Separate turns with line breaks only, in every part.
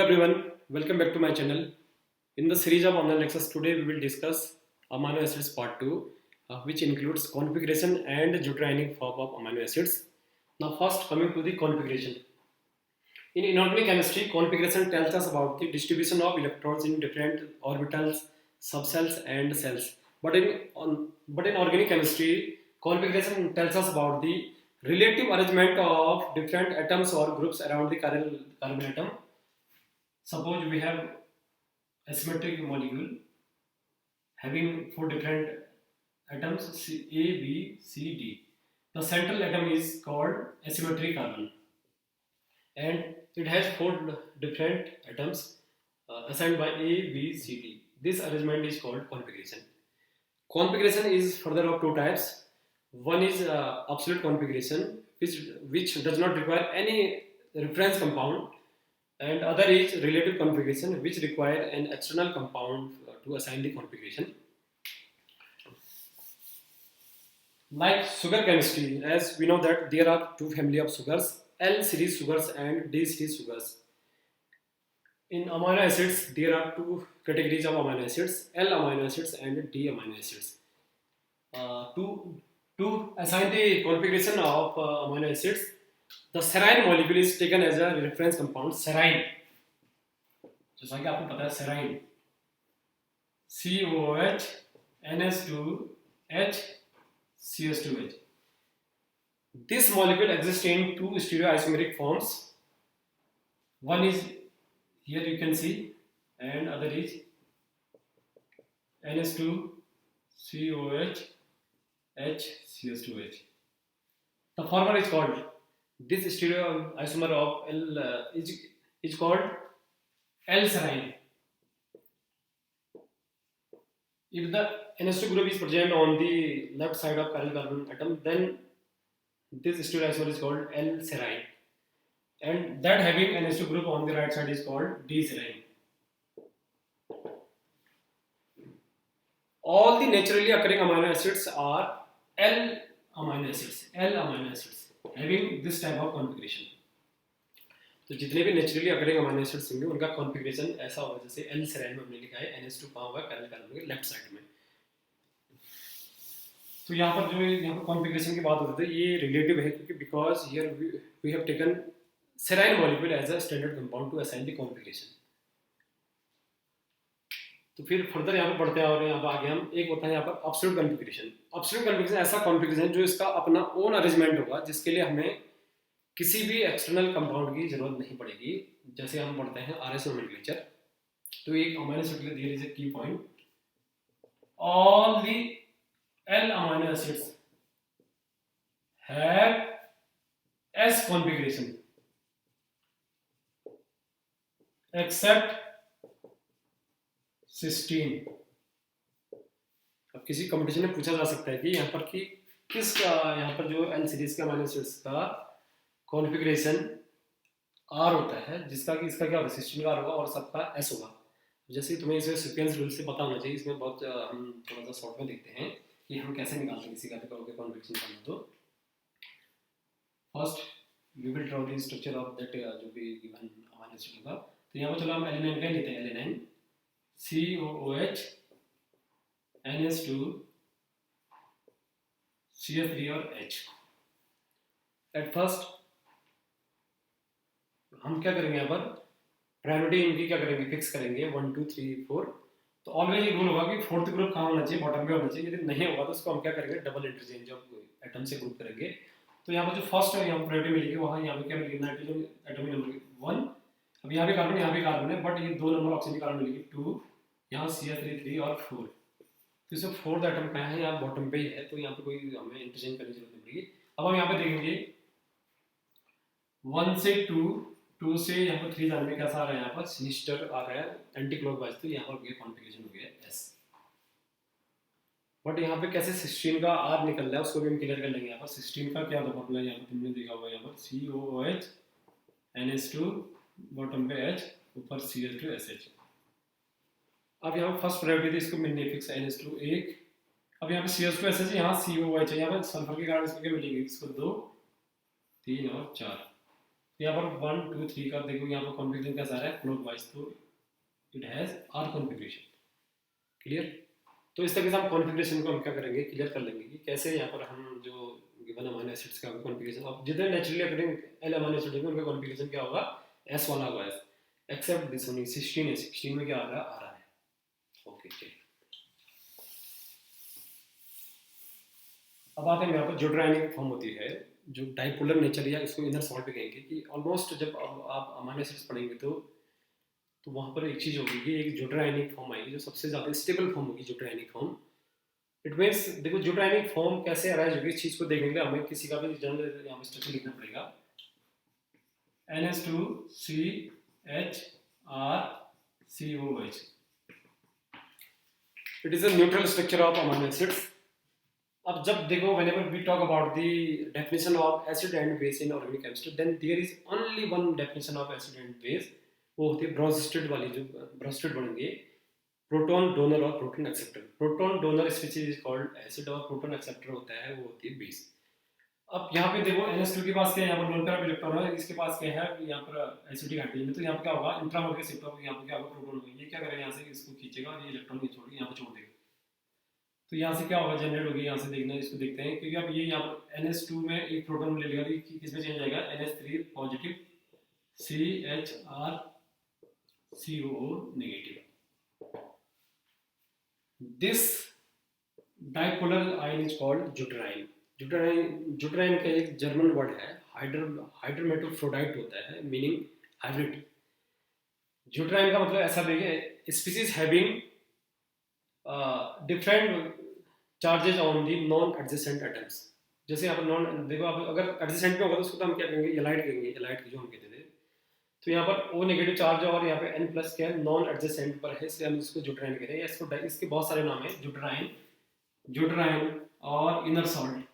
everyone, welcome back to my channel. In the series of online lectures, today we will discuss amino acids part 2, which includes configuration and deuterionic form of amino acids. Now first coming to the configuration. In inorganic chemistry, configuration tells us about the distribution of electrons in different orbitals, subcells and cells. But in organic chemistry, configuration tells us about the relative arrangement of different atoms or groups around the carbon atom. Suppose we have asymmetric molecule having four different atoms A, B, C, D. The central atom is called asymmetric carbon and it has four different atoms assigned by A, B, C, D. This arrangement is called configuration. Configuration is further of two types. One is absolute configuration, which does not require any reference compound, and other is relative configuration, which require an external compound to assign the configuration. Like sugar chemistry, as we know that there are two family of sugars, L series sugars and D series sugars. In amino acids, there are two categories of amino acids, L amino acids and D amino acids. To assign the configuration of amino acids, the serine molecule is taken as a reference compound, serine. जैसा कि आपको पता है serine, COOH, NH2H, CH2H. This molecule exists in two stereoisomeric forms. One is here you can see, and other is NH2COH, HCH2H. The former is called, this stereoisomer of L is called L-serine. If the NH2 group is present on the left side of chiral carbon atom, then this stereoisomer is called L-serine, and that having NH2 group on the right side is called D-serine. All the naturally occurring amino acids are L amino acids having this type of configuration. तो जितने भी naturally occurring amino acids होंगे उनका configuration ऐसा होगा, जैसे L सेराइन में हमने लिखा है NH2 कहाँ होगा, कैरल कार्बन के लेफ्ट साइड में. तो यहाँ पर जो यहाँ पर कॉन्फ़िगरेशन की बात होती है ये रिलेटिव है, क्योंकि because here we have taken serine molecule as a standard compound to assign the configuration. तो फिर फर्दर यहाँ पर बढ़ते हैं और यहाँ पर आगे हम एक होता है यहाँ पर एब्सोल्यूट कॉन्फ़िगरेशन. एब्सोल्यूट कॉन्फ़िगरेशन ऐसा कॉन्फ़िगरेशन जो इसका अपना ओन अरेंजमेंट होगा, जिसके लिए हमें किसी भी एक्सटर्नल कंपाउंड की जरूरत नहीं पड़ेगी. जैसे हम पढ़ते हैं RS नोमेनक्लेचर, तो एक अमीनो एसिड के लिए देयर इज अ की point, all the L amino acids have S configuration except cysteine. अब किसी कंपटीशन में पूछा जा सकता है कि यहाँ पर कि किस यहाँ पर जो L सीरीज के अमीनो एसिड्स का कॉन्फ़िगरेशन R होता है, जिसका कि इसका क्या होगा, सिस्टीन का R होगा और सबका S होगा. जैसे तुम्हें इसे सीक्वेंस रूल से पता होना चाहिए. इसमें बहुत हम थोड़ा सा शॉर्ट में देखते हैं कि हम कैसे निकालते हैं किसी का कॉन्फ़िगरेशन करना. तो first we will draw the structure of that जो भी गिवन अमीनो एसिड होगा. तो यहाँ पर चलो हम एलिनाइन का लेते हैं, एलिनाइन COOH, NH2, CH3 और H. एट फर्स्ट हम क्या करेंगे, यहाँ पर प्रायोरिटी इनकी क्या करेंगे, फिक्स करेंगे 1 2 3 4. तो ऑलवेज ये रूल होगा कि फोर्थ ग्रुप कहाँ होना चाहिए, बॉटम पे होना चाहिए. यदि नहीं होगा तो उसको हम क्या करेंगे, डबल इंटरचेंज ऑफ एटम से ग्रुप करेंगे. तो यहाँ पर जो फर्स्ट है यहाँ पर प्रायोरिटी मिलेगी, वहाँ यहाँ पे क्या मिलेगी, नाइट्रोजन एटॉमिक नंबर 1. अब यहाँ पे कार्बन है, बट ये दो नंबर ऑक्सीजन की कार्बन मिलेगी 2, यहाँ CH3 3 और 4. तो इसमें फोर्थ एटम कहाँ है, यहाँ बॉटम पे ही है, तो यहाँ पे कोई हमें इंटरचेंज करने की जरूरत नहीं पड़ेगी. अब हम यहाँ पे देखेंगे 1 से 2 से यहाँ पर 3 जाने में कैसा आ रहा है, यहाँ पर सिनिस्टर आ रहा है एंटी क्लॉकवाइज. तो यहाँ पर कॉन्फ़िगरेशन हो गया S. बट यहाँ पे कैसे सिस्टीन का R निकल रहा है उसको भी हम क्लियर कर लेंगे. यहाँ पर सिस्टीन का क्या फॉर्मूला यहाँ पर तुमने देखा होगा, यहाँ पर COOH, NH2, बॉटम पे H, ऊपर CH2SH. अब यहाँ पर फर्स्ट प्रायोरिटी थी, इसको मैंने फिक्स NH2 1. अब यहाँ पे CH2SH, यहाँ COOH है, यहाँ पर सल्फर के कारण इसमें क्या मिलेगी, इसको 2 3 और 4. तो यहाँ पर 1 2 3 का देखो यहाँ पर कॉन्फ़िगरेशन कैसा आ रहा है क्लॉकवाइज, तो it has R configuration. Clear? तो इस तरीके से हम कॉन्फ़िगरेशन को हम क्या करेंगे, क्लियर कर लेंगे कि कैसे यहाँ पर हम जो गिवन अमीनो एसिड्स का कॉन्फ़िगरेशन, अब जितने naturally occurring L amino acid होंगे उनका कॉन्फ़िगरेशन क्या होगा, एस वाला होगा एस, एक्सेप्ट दिस ओनली 16 है, 16 में क्या आ रहा है। ओके चलिए, अब आते हैं यहाँ पर जो ड्राइनिंग फॉर्म होती है, जो डाइपोलर नेचर या इसको इनर सॉल्ट भी कहेंगे, कि ऑलमोस्ट जब आप अमीनो एसिड्स पढ़ेंगे तो वहाँ पर एक चीज़ होगी कि एक जोट्राइनिक फॉर्म आएगी जो सबसे ज़्यादा स्टेबल फॉर्म होगी, जोट्राइनिक फॉर्म। इट मीन्स देखो जोट्राइनिक फॉर्म कैसे अराइज होगी, इस चीज़ को देखने के लिए हमें किसी का भी जनरल यहाँ पर स्ट्रक्चर लिखना पड़ेगा। NH2CHRCOH, it is a neutral structure of amino acids. अब जब देखो whenever we talk about the definition of acid and base in organic chemistry, then there is only one definition of acid and base, वो होती है Bronsted वाली, जो Bronsted बनेंगे proton donor और proton acceptor. Proton donor species is called acid और proton acceptor होता है वो होती है बेस। अब यहाँ पे देखो NH2 के पास क्या है, यहाँ पर लोन पैरा इलेक्ट्रॉन है, इसके पास क्या है यहाँ पर एसिडिक हाइड्रोजन, तो यहाँ पर क्या होगा इंट्रामोलर के शिफ्ट होगा, यहाँ पर क्या होगा प्रोटॉन होगा, ये क्या करेगा यहाँ से इसको खींचेगा और ये इलेक्ट्रॉन ये छोड़ यहाँ पर छोड़ देगा, तो यहाँ से क्या होगा जनरेट होगी, यहाँ से देखना इसको देखते हैं, क्योंकि अब ये यहाँ पर NH2 में एक प्रोटॉन ले लेगा तो किसमें चेंज आएगा, NH3 positive CHRCOO negative. This dipolar ion is called zwitterion. Zwitterion का एक जर्मन वर्ड है, हाइड्रोमेटोफ्रोडाइट होता है, मीनिंग हाइब्रिड। ज्यूटेराइन का मतलब ऐसा देखिए, species having different charges on the non adjacent atoms. जैसे यहाँ पर नॉन देखो, आप अगर एडजेसेंट में होगा तो उसको तो हम क्या कहेंगे, एलाइड कहेंगे, एलाइड की जो हम कहते थे, तो यहाँ पर O नेगेटिव चार्ज है और यहाँ पे N प्लस क्या है नॉन एडजेसेंट पर है, इसलिए हम इसको ज्यूटेराइन कह रहे हैं। इसको इसके बहुत सारे नाम है, ज्यूटेराइन, ज्यूटेराइन और इनर सॉल्ट।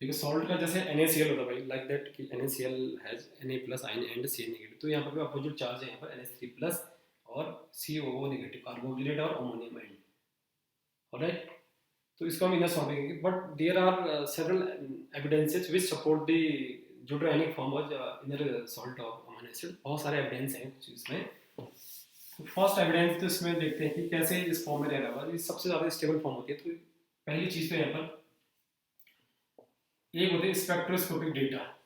देखिए सॉल्ट का जैसे NaCl होता है भाई, लाइक दैट कि NaCl has Na plus ion and Cl negative, तो यहाँ पर भी अपोजिट चार्ज है, यहाँ पर NH3 प्लस और COO नेगेटिव, कार्बोक्सिलेट और अमोनियम आयन। ऑलराइट, तो इसको हम इनर सॉल्ट कहेंगे, but there are several evidences which support the zwitterionic form of inner salt of amino acid. बहुत सारे एविडेंस हैं कुछ इसमें। तो फर्स्ट एविडेंस तो इसमें देखते हैं कि कैसे इस फॉर्म में रह रहा है, ये सबसे ज़्यादा स्टेबल फॉर्म होती है। तो पहली चीज़ तो यहाँ पर एक होते हैं स्पेक्ट्रोस्कोपिक डेटा।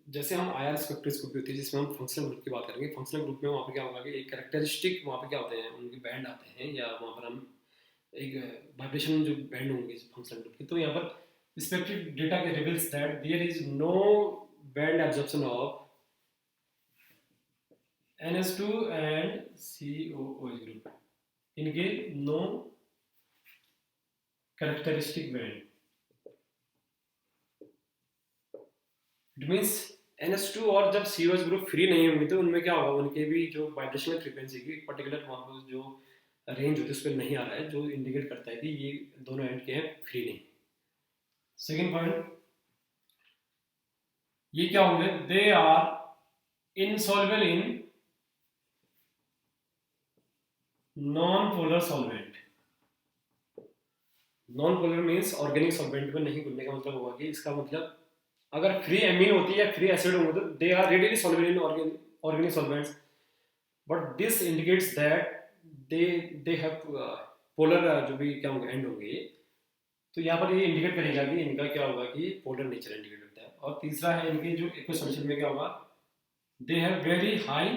जैसे हम IR स्पेक्ट्रोस्कोपी होती है जिसमें हम फंक्शनल ग्रुप की बात करेंगे, फंक्शनल ग्रुप में वहाँ पे क्या होगा कि एक कैरेक्टरिस्टिक वहाँ पे क्या होते हैं, उनके बैंड आते हैं, या वहाँ पर हम एक वाइब्रेशन जो बैंड होंगे फंक्शनल ग्रुप के, तो यहाँ पर स्पेक्ट्रिक डेटा के reveals that there is no band absorption of NH2 and COOH group, इनके no characteristic band. It means NH2 और जब COH ग्रुप फ्री नहीं होंगे तो उनमें क्या होगा, उनके भी जो वाइब्रेशनल फ्रीक्वेंसी की पर्टिकुलर वहाँ पर जो रेंज होती है उस पर नहीं आ रहा है, जो इंडिकेट करता है कि ये दोनों एंड के हैं फ्री नहीं। सेकेंड पॉइंट ये क्या होंगे, they are insoluble in non polar solvent. Non polar means organic solvent में नहीं घुलने का मतलब होगा कि इसका मतलब अगर फ्री एमीन होती है या फ्री एसिड होंगे तो they are readily soluble in organic solvents, but this indicates that they have polar जो भी क्या होंगे एंड होंगे, तो यहाँ पर ये इंडिकेट करेगा कि इनका क्या होगा कि पोलर नेचर इंडिकेट होता है। और तीसरा है इनके जो एक्वस सॉल्यूशन में क्या होगा, दे have very high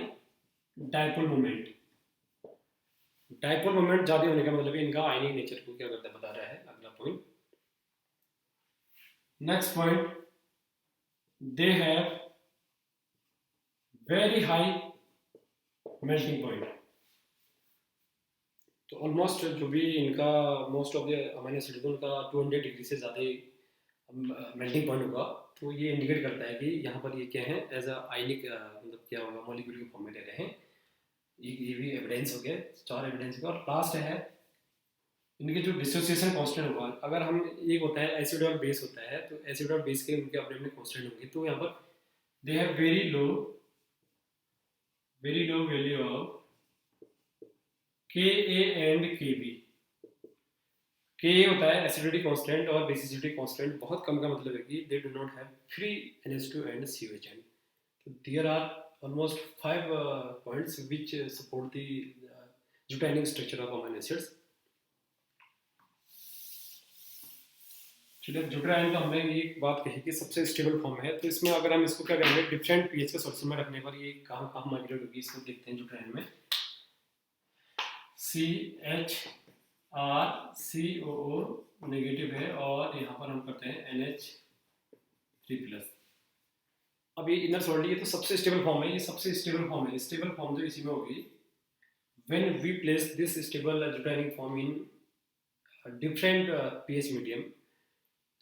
dipole moment. Dipole moment ज़्यादा होने का मतलब इनका आयनिक नेचर को क्या करता है बता रहा है। अगला point, next point, they have very high melting point। तो ऑलमोस्ट जो भी इनका most of the amino acid उनका 200 डिग्री से ज़्यादा मेल्टिंग पॉइंट होगा, तो ये इंडिकेट करता है कि यहाँ पर ये क्या है एज अ आयनिक मतलब क्या होगा मॉलिक्यूल के फॉर्म में ले रहे हैं। ये भी एविडेंस हो गया, 4 एविडेंस का। और लास्ट है इनके जो डिसोसिएशन कांस्टेंट होगा, अगर हम एक होता है एसिड और बेस होता है, तो एसिड और बेस के उनके अपने अपने कांस्टेंट होंगे, तो यहाँ पर they have very low value of Ka and Kb। के होता है एसिडिटी कांस्टेंट और बेसिसिटी कांस्टेंट। बहुत कम का मतलब है कि they do not have free NH2 and COH and. तो there are almost 5 points which support the zwitterionic structure of amino acids. चलिए, ज्यूटाइन का हमने ये बात कही कि सबसे स्टेबल फॉर्म है, तो इसमें अगर हम इसको क्या करेंगे, डिफरेंट पीएच के सॉल्यूशन में रखने पर ये कहाँ कहाँ माइग्रेट होगी, इसको देखते हैं। ज्यूटाइन में CHRCOO नेगेटिव है और यहाँ पर हम करते हैं NH3+। अब ये इनर सॉल्ट, ये तो सबसे स्टेबल फॉर्म है, ये सबसे स्टेबल फॉर्म है। स्टेबल फॉर्म जो इसी में होगी, when we place this stable zwitterionic form in different pH medium,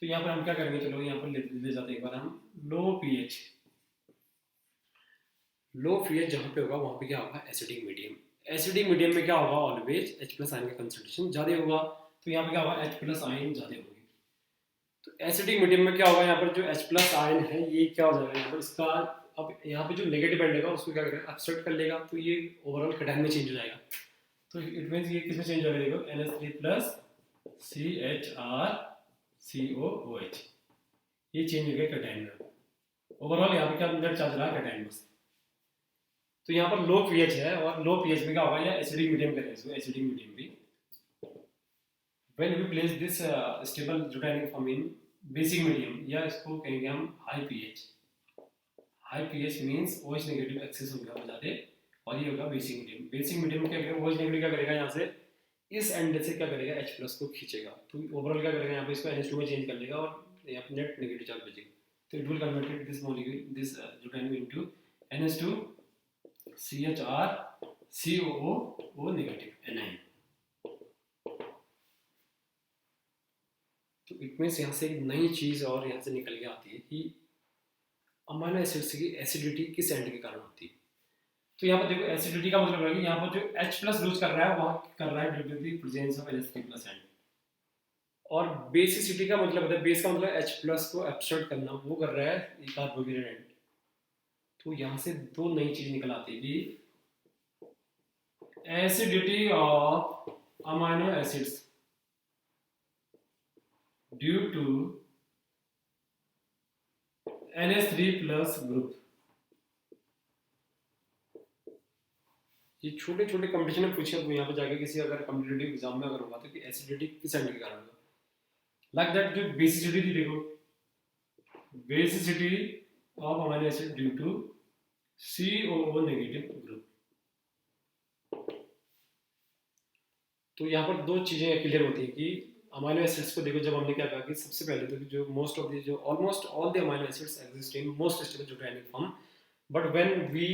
तो यहाँ पर हम क्या करेंगे, चलो यहाँ पर ले जाते हैं एक बार हम लो पीएच। लो पीएच जहाँ पे होगा वहाँ पे क्या होगा, एसिडिक मीडियम। एसिडिक मीडियम में क्या होगा, ऑलवेज H+ आयन का कंसंट्रेशन ज़्यादा होगा, तो यहाँ पे क्या होगा, H+ आयन ज़्यादा होगी। तो एसिडिक मीडियम में क्या होगा, यहाँ पर जो H+ आयन है ये क्या हो जाएगा, यहाँ पर इसका अब यहाँ पे जो नेगेटिव एंड है उसको क्या करेगा, अपसेट कर लेगा, तो ये ओवरऑल कैटायन में चेंज हो जाएगा। तो इट मीन्स ये किसमें चेंज हो जाएगा, NH3+ CHRCOOH, ये चेंज हो गया कैटायन में। ओवरऑल यहाँ पे क्या अंदर चल रहा है, कैटायन बस। तो यहाँ पर लो पीएच है और लो पीएच में क्या होगा, या एसिडिक मीडियम करें इसको, एसिडिक मीडियम भी। When we place this stable zwitterionic form in basic medium, या इसको कहेंगे हम high pH. High pH means OH negative excess हो गया ज़्यादा, और ये होगा बेसिक मीडियम। बेसिक मीडियम क्या करेगा, OH नेगेटिव क्या करेगा, यहाँ से इस एंड से क्या करेगा, H+ को खींचेगा, तो ओवरऑल क्या करेगा, यहाँ पे इसको NH2 में चेंज कर लेगा और यहाँ पे नेट नेगेटिव चार्ज बचेगा। तो it will convert this molecule, this zwitterionic into NH2 CHRCOO negative anion। तो इट मीन्स यहाँ से एक नई चीज और यहाँ से निकल के आती है कि अमीनो एसिड्स की एसिडिटी किस एंड के कारण होती है। तो यहाँ पर देखो, एसिडिटी का मतलब है कि यहाँ पर जो H+ लूज कर रहा है वहाँ कर रहा है due to the presence of NH3+ end. और बेसिसिटी का मतलब होता है, बेस का मतलब H+ को एब्सॉर्ब करना, वो कर रहा है कार्बोक्सिलेट एंड। तो यहाँ से दो नई चीज निकल आती है कि acidity of amino acids due to NH3+ group. ये छोटे छोटे कंपटीशन में पूछे, यहाँ पे जाके किसी अगर कॉम्पिटिटिव एग्जाम में अगर होगा तो कि एसिडिटी किस एंड के कारण होगा, लाइक दैट। जो बेसिसिटी थी, देखो basicity of amino acid due to COO negative group. तो यहाँ पर दो चीजें क्लियर होती है कि अमीनो एसिड्स को देखो, जब हमने क्या कहा कि सबसे पहले तो जो मोस्ट ऑफ द, जो almost all the amino acids exist in most stable zwitterionic form, but when we,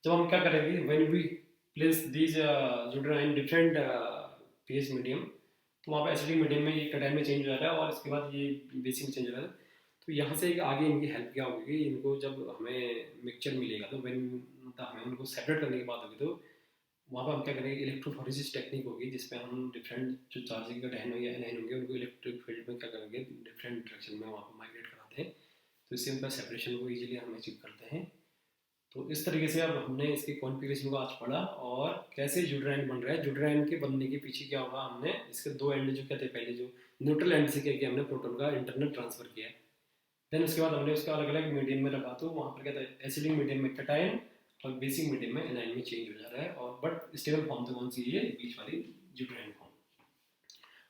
जब हम क्या करेंगे, when we place these zwitterion different pH medium, तो वहाँ पर एसिडिक मीडियम में ये कैटायन में चेंज हो जा रहा है और इसके बाद ये बेसिक में चेंज हो रहा है। तो यहाँ से एक आगे इनकी हेल्प क्या होगी, इनको जब हमें मिक्सचर मिलेगा तो व्हेन हमें उनको सेपरेट करने की बात होगी, तो वहाँ पर हम क्या करेंगे, इलेक्ट्रोफोरेसिस टेक्निक होगी, जिसपे हम डिफरेंट जो चार्जिंग का कैटायन या एनायन होंगे उनको इलेक्ट्रिक फील्ड में क्या करेंगे, डिफरेंट डायरेक्शन में वहाँ पर माइग्रेट कराते हैं, तो इससे उनका सेपरेशन को इजीली हम अचीव करते हैं। तो इस तरीके से अब हमने इसके कॉन्फ़िगरेशन को आज पढ़ा और कैसे ज्यूटाइन बन रहा है। ज्यूटाइन के बनने के पीछे क्या होगा, हमने इसके दो एंड जो कहते हैं, पहले जो न्यूट्रल एंड से क्या किया, हमने प्रोटॉन का इंटरनल ट्रांसफर किया, देन उसके बाद हमने उसका अलग अलग मीडियम में रखा, तो वहाँ पर क्या था, एसिडिक मीडियम में कैटायन और बेसिक मीडियम में एनायन में चेंज हो जा रहा है, और बट स्टेबल फॉर्म तो कौन सी है, बीच वाली ज्यूटाइन फॉर्म।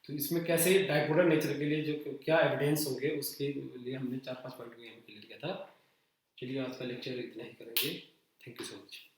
तो इसमें कैसे डाइपोलर नेचर के लिए जो क्या एविडेंस होंगे उसके लिए हमने 4-5 पॉइंट को यहाँ क्लियर किया था। चलिए, आज का लेक्चर इतना ही करेंगे। Thank you so much.